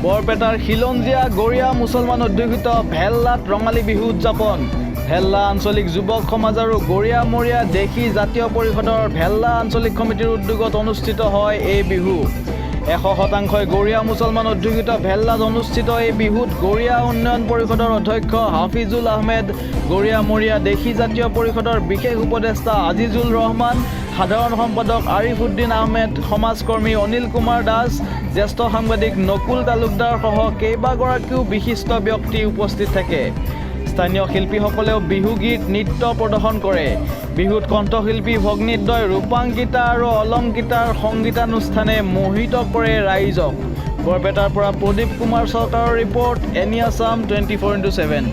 বৰপেটাৰ খিলঞ্জীয়া গৰীয়া মুছলমান অধ্যুষিত ভেল্লাত ৰঙালী বিহু উদযাপন। ভেল্লা আঞ্চলিক যুৱক সমাজ আৰু গৰীয়ামৰীয়া দেশী জাতীয় পৰিষদৰ ভেল্লা আঞ্চলিক সমিতিৰ উদ্যোগত অনুষ্ঠিত হয় এই বিহু। 100% গৰীয়া মুছলমান অধ্যুষিত ভেল্লাত অনুষ্ঠিত এই বিহুত গৰীয়া উন্নয়ন পৰিষদৰ অধ্যক্ষ হাফিজুল আহমেদ, গৰীয়ামৰীয়া দেশী জাতীয় পৰিষদৰ বিশেষ উপদেষ্টা আজিজুল ৰহমান, সাধাৰণ সম্পাদক আৰিফুদ্দিন আহমেদ, সমাজকৰ্মী অনিল কুমাৰ দাস, জ্যেষ্ঠ সাংবাদিক নকুল তালুকদাৰ সহ কেইবাগৰাকীও বিশিষ্ট ব্যক্তি উপস্থিত থাকে। স্থানীয় শিল্পীসকলেও বিহুগীত নৃত্য প্ৰদৰ্শন কৰে। বিহুত কণ্ঠশিল্পী ভগ্নীদ্বয় ৰূপাংকিতা আৰু অলংকিতাৰ সংগীতানুষ্ঠানে মোহিত কৰে ৰাইজক। বৰপেটাৰ পৰা প্ৰদীপ কুমাৰ চৰকাৰৰ ৰিপৰ্ট, এনি আছাম 24x7।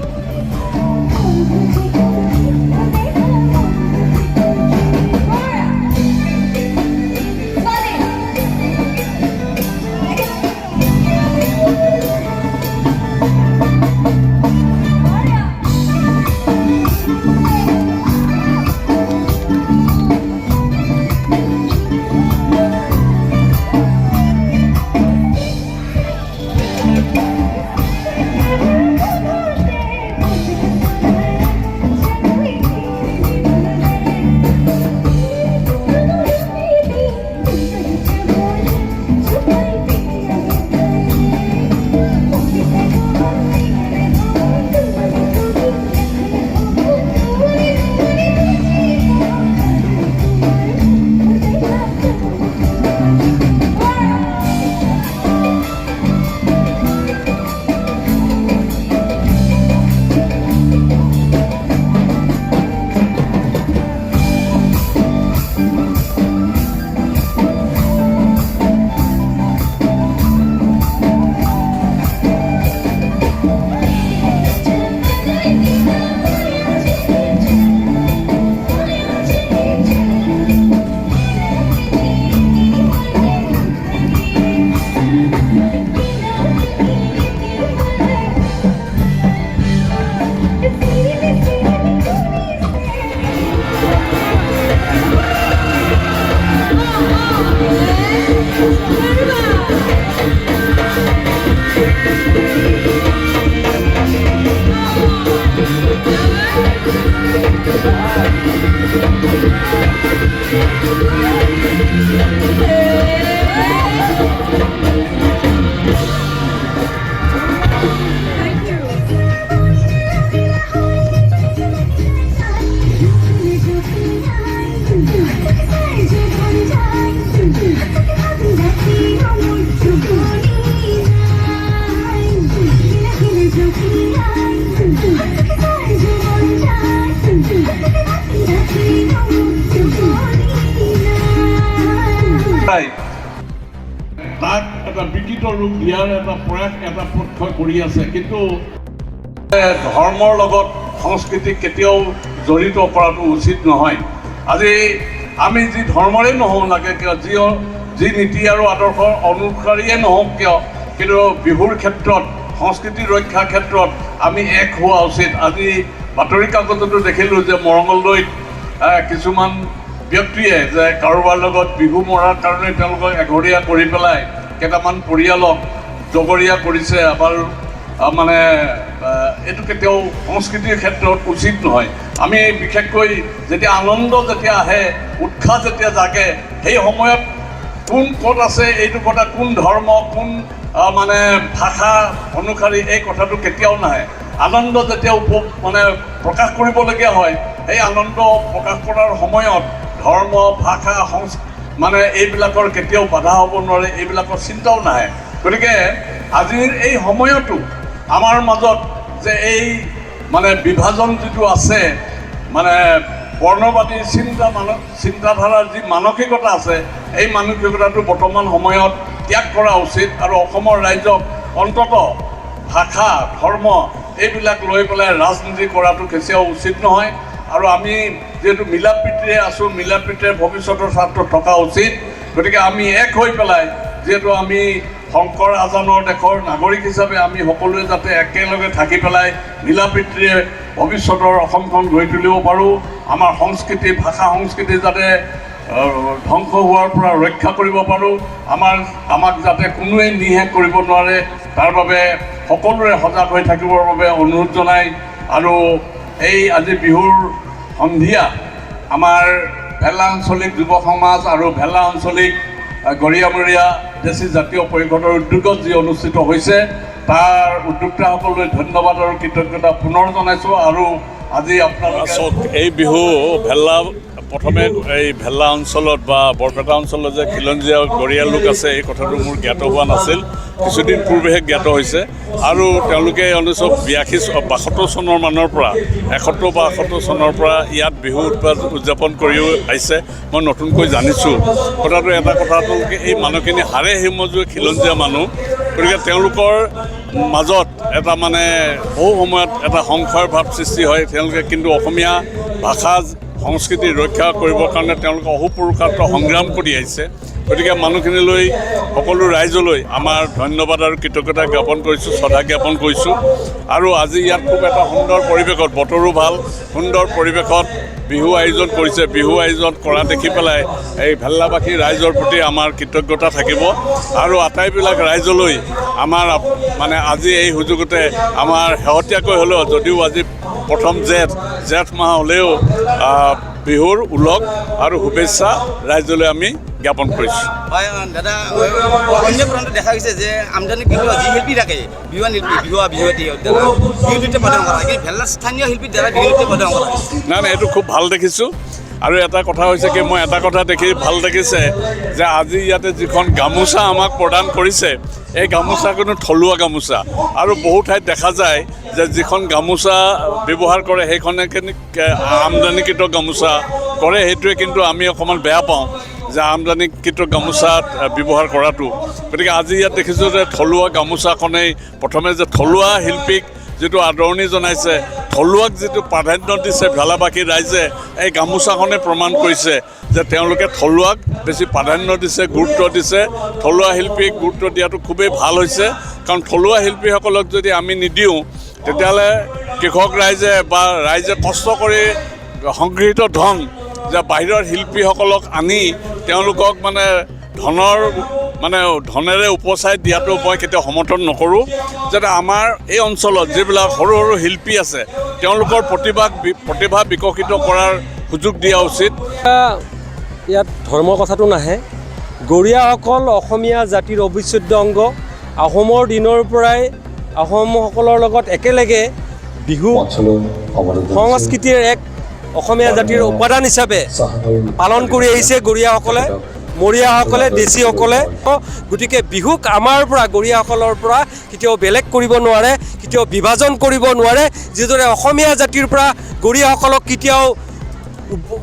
তাক এটা বিকৃত ৰূপ দিয়াৰ এটা প্ৰয়াস এটা পক্ষ কৰি আছে, কিন্তু ধৰ্মৰ লগত সংস্কৃতিক কেতিয়াও জড়িত কৰাটো উচিত নহয়। আজি আমি যি ধৰ্মৰে নহওঁ লাগে কিয়, যি নীতি আৰু আদৰ্শৰ অনুসাৰীয়ে নহওক কিয়, কিন্তু বিহুৰ ক্ষেত্ৰত সংস্কৃতি ৰক্ষাৰ ক্ষেত্ৰত আমি এক হোৱা উচিত। আজি বাতৰি কাকততো দেখিলোঁ যে মৰঙলদৈত কিছুমান ব্যক্তিয়ে যে কাৰোবাৰ লগত বিহু মৰাৰ কাৰণে তেওঁলোকক এঘৰীয়া কৰি পেলাই কেইটামান পৰিয়ালক জগৰীয়া কৰিছে। আবাৰ মানে এইটো কেতিয়াও সংস্কৃতিৰ ক্ষেত্ৰত উচিত নহয়। আমি বিশেষকৈ যেতিয়া আনন্দ যেতিয়া আহে, উৎসাহ যেতিয়া জাগে, সেই সময়ত কোন ক'ত আছে, এইটো কথা কোন ধৰ্ম, কোন মানে ভাষা অনুসাৰী, এই কথাটো কেতিয়াও নাহে। আনন্দ যেতিয়া মানে প্ৰকাশ কৰিবলগীয়া হয়, সেই আনন্দ প্ৰকাশ কৰাৰ সময়ত ধৰ্ম, ভাষা, মানে এইবিলাকৰ কেতিয়াও বাধা হ'ব নোৱাৰে, এইবিলাকৰ চিন্তাও নাহে। গতিকে আজিৰ এই সময়তো আমাৰ মাজত যে এই মানে বিভাজন যিটো আছে, মানে বৰ্ণবাদী চিন্তাধাৰাৰ যি মানসিকতা আছে, এই মানসিকতাটো বৰ্তমান সময়ত ত্যাগ কৰা উচিত। আৰু অসমৰ ৰাইজক অন্ততঃ ভাষা, ধৰ্ম এইবিলাক লৈ পেলাই ৰাজনীতি কৰাটো কেতিয়াও উচিত নহয়। আৰু আমি যেহেতু মিলা প্ৰীতিৰে আছোঁ, মিলা প্ৰীতিৰে ভৱিষ্যতৰ স্বাৰ্থ থকা উচিত। গতিকে আমি এক হৈ পেলাই, যেহেতু আমি শংকৰ আজানৰ দেশৰ নাগৰিক হিচাপে আমি সকলোৱে যাতে একেলগে থাকি পেলাই মিলা প্ৰীতিৰে ভৱিষ্যতৰ অসমখন গঢ়ি তুলিব পাৰোঁ। আমাৰ সংস্কৃতি, ভাষা সংস্কৃতি যাতে ধ্বংস হোৱাৰ পৰা ৰক্ষা কৰিব পাৰোঁ, আমাক যাতে কোনোৱে নিশেষ কৰিব নোৱাৰে তাৰ বাবে সকলোৰে সজাগ হৈ থাকিবৰ বাবে অনুৰোধ জনাই আৰু এই আজি বিহুৰ সন্ধিয়া আমাৰ ভেল্লা আঞ্চলিক যুৱ সমাজ আৰু ভেল্লা আঞ্চলিক গৰিয়ামৰীয়া দেশী জাতীয় পৰিষদৰ উদ্যোগত যি অনুষ্ঠিত হৈছে তাৰ উদ্যোক্তাসকললৈ ধন্যবাদ আৰু কৃতজ্ঞতা পুনৰ জনাইছোঁ। আৰু আজি আপোনালোকে চাওক, এই বিহু ভেল্লা প্ৰথমে এই ভেল্লা অঞ্চলত বা বৰপেটা অঞ্চলত যে খিলঞ্জীয়া গৰিয়া লোক আছে এই কথাটো মোৰ জ্ঞাত হোৱা নাছিল, কিছুদিন পূৰ্বেহে জ্ঞাত হৈছে। আৰু তেওঁলোকে 1982-72 চনৰ মানৰ পৰা 71 বা 72 চনৰ পৰা ইয়াত বিহু উদযাপন কৰিও আহিছে, মই নতুনকৈ জানিছোঁ। কথাটো এটা কথা তেওঁলোকে এই মানুহখিনি হাড়ে হিমজুৱে খিলঞ্জীয়া মানুহ, গতিকে তেওঁলোকৰ মাজত এটা মানে বহু সময়ত এটা সংশয়ৰ ভাৱ সৃষ্টি হয়। তেওঁলোকে কিন্তু অসমীয়া ভাষা সংস্কৃতি ৰক্ষা কৰিবৰ কাৰণে তেওঁলোকে অহোপুৰুষাৰ্থ সংগ্ৰাম কৰি আহিছে। গতিকে মানুহখিনিলৈ সকলো ৰাইজলৈ আমাৰ ধন্যবাদ আৰু কৃতজ্ঞতা জ্ঞাপন কৰিছোঁ, শ্ৰদ্ধা জ্ঞাপন কৰিছোঁ। আৰু আজি ইয়াত খুব এটা সুন্দৰ পৰিৱেশত, বতৰো ভাল, সুন্দৰ পৰিৱেশত বিহু আয়োজন কৰিছে। বিহু আয়োজন কৰা দেখি পেলাই এই ভেল্লাবাসী ৰাইজৰ প্ৰতি আমাৰ কৃতজ্ঞতা থাকিব। আৰু আটাইবিলাক ৰাইজলৈ আমাৰ মানে আজি এই সুযোগতে আমাৰ শেহতীয়াকৈ হ'লেও, যদিও আজি প্ৰথম জেঠ মাহ হ'লেও বিহুৰ উলগ আৰু শুভেচ্ছা ৰাইজলৈ আমি জ্ঞাপন কৰিছোঁ। হয় দাদা, অন্য প্ৰান্তত দেখা গৈছে যে আমদানি কিন্তু যি শিল্পী থাকে বিহুৱান শিল্পী বিহুৱতী বিহুনৃত্য প্ৰদৰ্শন কৰা হয়, কিন্তু ভেল্লাৰ স্থানীয় শিল্পীৰ দ্বাৰা বিহুনৃত্য প্ৰদৰ্শন কৰা হয়। নাই, এইটো খুব ভাল দেখিছোঁ। আৰু এটা কথা হৈছে কি, মই এটা কথা দেখি ভাল লাগিছে যে আজি ইয়াতে যিখন গামোচা আমাক প্ৰদান কৰিছে, এই গামোচা কোনো থলুৱা গামোচা। আৰু বহু ঠাইত দেখা যায় যে যিখন গামোচা ব্যৱহাৰ কৰে সেইখনে আমদানিকৃত গামোচা কৰে, সেইটোৱে কিন্তু আমি অকণমান বেয়া পাওঁ যে আমদানিকৃত গামোচাত ব্যৱহাৰ কৰাটো। গতিকে আজি ইয়াত দেখিছোঁ যে থলুৱা গামোচাখনেই প্ৰথমে যে থলুৱা শিল্পীক যিটো আদৰণি জনাইছে, থলুৱাক যিটো প্ৰাধান্য দিছে ভেল্লাবাসী ৰাইজে, এই গামোচাখনে প্ৰমাণ কৰিছে যে তেওঁলোকে থলুৱাক বেছি প্ৰাধান্য দিছে, গুৰুত্ব দিছে। থলুৱা শিল্পীক গুৰুত্ব দিয়াটো খুবেই ভাল হৈছে, কাৰণ থলুৱা শিল্পীসকলক যদি আমি নিদিওঁ তেতিয়াহ'লে কৃষক ৰাইজে বা ৰাইজে কষ্ট কৰি সংগৃহীত ধন যে বাহিৰৰ শিল্পীসকলক আনি তেওঁলোকক ধনেৰে উপচাই দিয়াটো মই কেতিয়াও সমৰ্থন নকৰোঁ। যাতে আমাৰ এই অঞ্চলত যিবিলাক সৰু সৰু শিল্পী আছে তেওঁলোকৰ প্ৰতিভা বিকশিত কৰাৰ সুযোগ দিয়া উচিত। ইয়াত ধৰ্মৰ কথাটো নাহে। গৰিয়াসকল অসমীয়া জাতিৰ অবিচ্ছেদ্য অংগ। আহোমৰ দিনৰ পৰাই আহোমসকলৰ লগত একেলগে বিহু সংস্কৃতিৰ এক অসমীয়া জাতিৰ উপাদান হিচাপে পালন কৰি আহিছে গৰিয়াসকলে, মৰিয়াসকলে, দেশীসকলে। গতিকে বিহুক আমাৰ পৰা, গৰিয়াসকলৰ পৰা কেতিয়াও বেলেগ কৰিব নোৱাৰে, কেতিয়াও বিভাজন কৰিব নোৱাৰে। যিদৰে অসমীয়া জাতিৰ পৰা গৰিয়াসকলক কেতিয়াও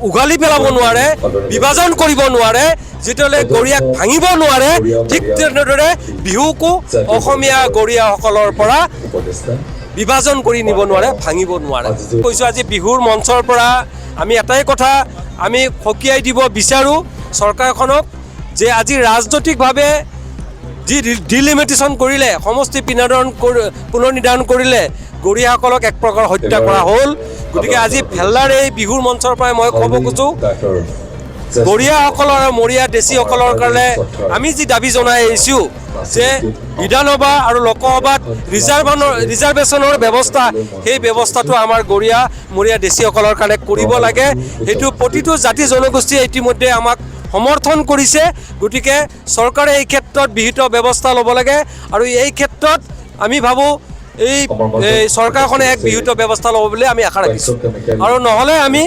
উঘালি পেলাব নোৱাৰে, বিভাজন কৰিব নোৱাৰে, যিদৰে গৰিয়াক ভাঙিব নোৱাৰে, ঠিক তেনেদৰে বিহুকো অসমীয়া গৰিয়াসকলৰ পৰা বিভাজন কৰি নিব নোৱাৰে, ভাঙিব নোৱাৰে। কৈছোঁ আজি বিহুৰ মঞ্চৰ পৰা আমি এটাই কথা আমি সকীয়াই দিব বিচাৰোঁ চৰকাৰখনক, যে আজি ৰাজনৈতিকভাৱে যি ডিলিমিটেশ্যন কৰিলে, সমষ্টি পুনৰ নিৰ্ধাৰণ কৰিলে, গৰিয়াসকলক এক প্ৰকাৰ হত্যা কৰা হ'ল। গতিকে আজি ভেল্লাৰ এই বিহুৰ মঞ্চৰ পৰাই মই ক'ব খোজোঁ, গৰিয়াসকলৰ আৰু মৰিয়া দেশীসকলৰ কাৰণে আমি যি দাবী জনাই আহিছোঁ যে বিধানসভা আৰু লোকসভাত ৰিজাৰ্ভেশ্যনৰ ব্যৱস্থা, সেই ব্যৱস্থাটো আমাৰ গৰিয়া মৰিয়া দেশীসকলৰ কাৰণে কৰিব লাগে। সেইটো প্ৰতিটো জাতি জনগোষ্ঠীয়ে ইতিমধ্যে আমাক সমৰ্থন কৰিছে। গতিকে চৰকাৰে এই ক্ষেত্ৰত বিহিত ব্যৱস্থা ল'ব লাগে। আৰু এই ক্ষেত্ৰত আমি ভাবোঁ এই চৰকাৰখনে এক বিহিত ব্যৱস্থা ল'ব বুলি আমি আশা ৰাখিছোঁ। আৰু নহ'লে আমি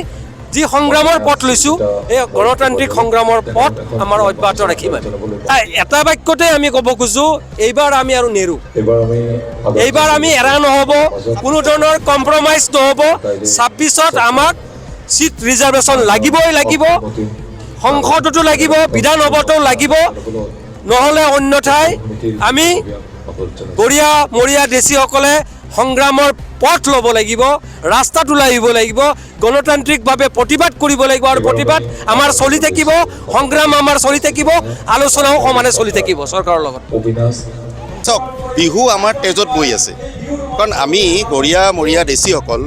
যি সংগ্ৰামৰ পথ লৈছোঁ, এই গণতান্ত্ৰিক সংগ্ৰামৰ পথ আমাৰ অব্যাহত ৰাখিম। এটা বাক্যতে আমি ক'ব খোজোঁ, এইবাৰ আমি আৰু নেৰোঁ। এইবাৰ আমি এৰা নহ'ব, কোনো ধৰণৰ কম্প্ৰমাইজ নহ'ব। 26ত আমাক চিট ৰিজাৰ্ভেশ্যন লাগিবই লাগিব, সংসদতো লাগিব, বিধানসভাতো লাগিব। নহ'লে অন্যথাই আমি গৰিয়া মৰিয়া দেশীসকলে সংগ্ৰামৰ পথ ল'ব লাগিব, ৰাস্তাত ওলাই আহিব লাগিব, গণতান্ত্ৰিকভাৱে প্ৰতিবাদ কৰিব লাগিব। আৰু প্ৰতিবাদ আমাৰ চলি থাকিব, সংগ্ৰাম আমাৰ চলি থাকিব, আলোচনাও সমানে চলি থাকিব চৰকাৰৰ লগত। চাওক, বিহু আমাৰ তেজত বৈ আছে, কাৰণ আমি গৰিয়া মৰিয়া দেশীসকল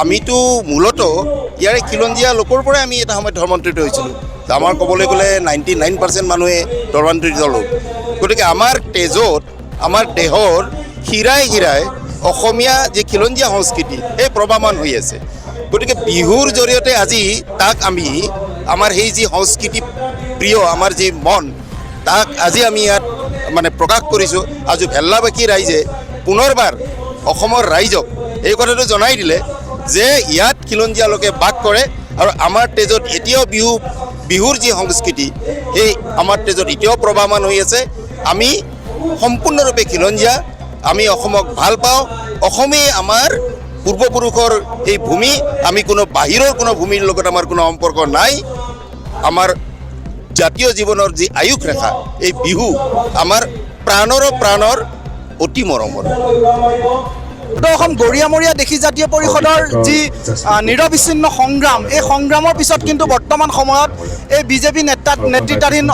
আমিতো মূলতঃ ইয়াৰে খিলঞ্জীয়া লোকৰ পৰাই আমি এটা সময়ত ধৰ্মান্তৰিত হৈছিলোঁ। আমাৰ ক'বলৈ গ'লে 99% মানুহে ধৰ্মান্তৰিত লোক। গতিকে আমাৰ তেজত, আমাৰ দেহৰ শিৰাই শিৰাই অসমীয়া যি খিলঞ্জীয়া সংস্কৃতি সেই প্ৰবাহমান হৈ আছে। গতিকে বিহুৰ জৰিয়তে আজি তাক আমি আমাৰ সেই যি সংস্কৃতি প্ৰিয় আমাৰ যি মন, তাক আজি আমি ইয়াত মানে প্ৰকাশ কৰিছোঁ। আজি ভেল্লাবাসী ৰাইজে পুনৰবাৰ অসমৰ ৰাইজক এই কথাটো জনাই দিলে যে ইয়াত খিলঞ্জীয়া লোকে বাস কৰে আৰু আমাৰ তেজত এতিয়াও বিহুৰ যি সংস্কৃতি সেই আমাৰ তেজত এতিয়াও প্ৰবাহমান হৈ আছে। আমি সম্পূৰ্ণৰূপে খিলঞ্জীয়া, আমি অসমক ভাল পাওঁ। অসমেই আমাৰ পূৰ্বপুৰুষৰ এই ভূমি, আমি কোনো বাহিৰৰ কোনো ভূমিৰ লগত আমাৰ কোনো সম্পৰ্ক নাই। আমাৰ জাতীয় জীৱনৰ যি আয়ুস ৰেখা এই বিহু আমাৰ প্ৰাণৰ অতি মৰমৰ। অসম গৰিয়ামৰীয়া দেশী জাতীয় পৰিষদৰ যি নিৰবিচ্ছিন্ন সংগ্ৰাম, এই সংগ্ৰামৰ পিছত কিন্তু বৰ্তমান সময়ত এই বিজেপি নেতৃত্বাধীন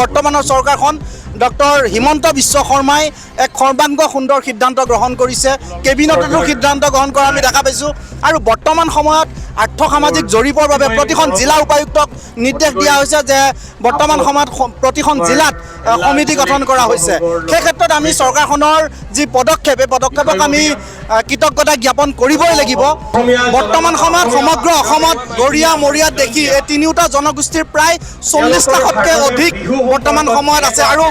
বৰ্তমানৰ চৰকাৰখন ডক্টৰ হিমন্ত বিশ্ব শৰ্মাই এক সৰ্বাংগ সুন্দৰ সিদ্ধান্ত গ্ৰহণ কৰিছে। কেবিনেটতো সিদ্ধান্ত গ্ৰহণ কৰা আমি দেখা পাইছোঁ। আৰু বৰ্তমান সময়ত আৰ্থসামাজিক জৰীপৰ বাবে প্ৰতিখন জিলা উপায়ুক্তক নিৰ্দেশ দিয়া হৈছে যে বৰ্তমান সময়ত প্ৰতিখন জিলাত সমিতি গঠন কৰা হৈছে। সেই ক্ষেত্ৰত আমি চৰকাৰখনৰ যি পদক্ষেপ, এই পদক্ষেপক আমি কৃতজ্ঞতা জ্ঞাপন কৰিবই লাগিব। বৰ্তমান সময়ত সমগ্ৰ অসমত গৰিয়া মৰিয়া দেশী এই তিনিওটা জনগোষ্ঠীৰ প্ৰায় 40 লাখতকৈ অধিক বৰ্তমান সময়ত আছে। আৰু